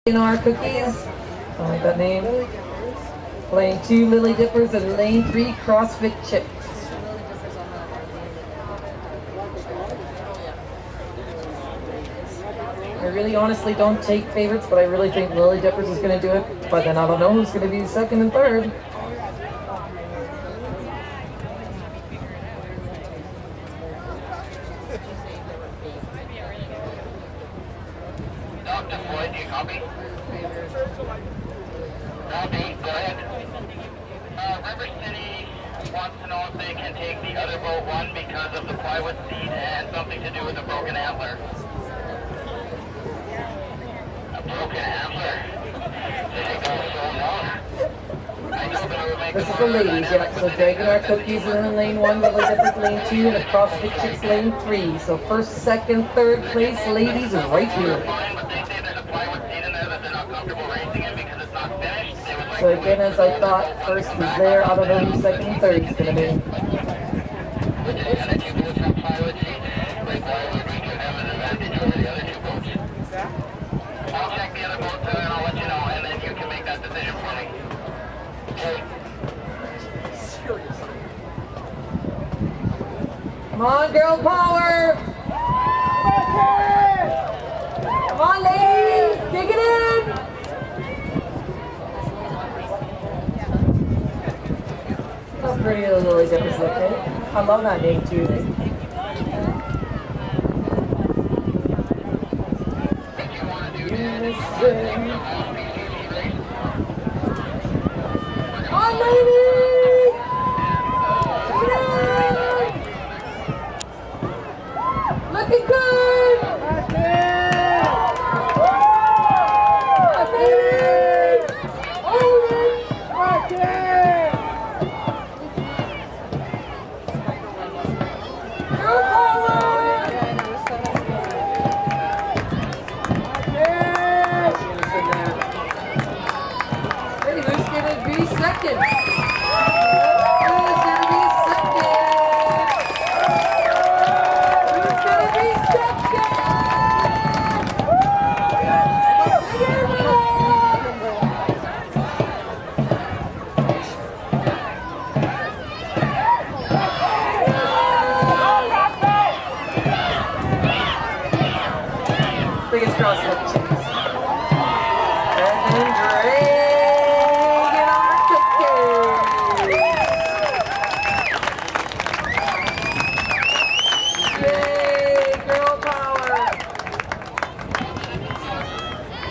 In our cookies, I like that name. Lane 2 Lilly Dippers and Lane 3 CrossFit Chips. I really honestly don't take favorites, but I really think Lilly Dippers is going to do it. But then I don't know who's going to be second and third. Dr. Floyd, do you copy? Copy, go ahead. River City wants to know if they can take the other boat one because of the plywood seat and something to do with a broken antler. A broken antler? Did it go so long? This is the ladies, yeah. So dragging our cookies in lane 1, Lilly Dippers lane 2, and the CrossFit Chips lane 3. So first, second, third place, ladies, right here. So again, as I thought, first is there. I don't know who second and third is going to be. I'll check the other boats and I'll let you know, and then you can make that decision for me. Okay. Come on, girl power! Come on, ladies! Dig it in! How pretty the Lilly Dippers look, eh? I love that name too. Come on, ladies! Dig it in! Looking good! Second. Who's gonna be second? Who's gonna be second? Biggest CrossFit Chips. And great.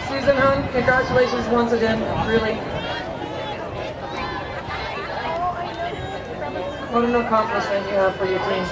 Susan Hunt, congratulations once again, really. What an accomplishment you have for your team.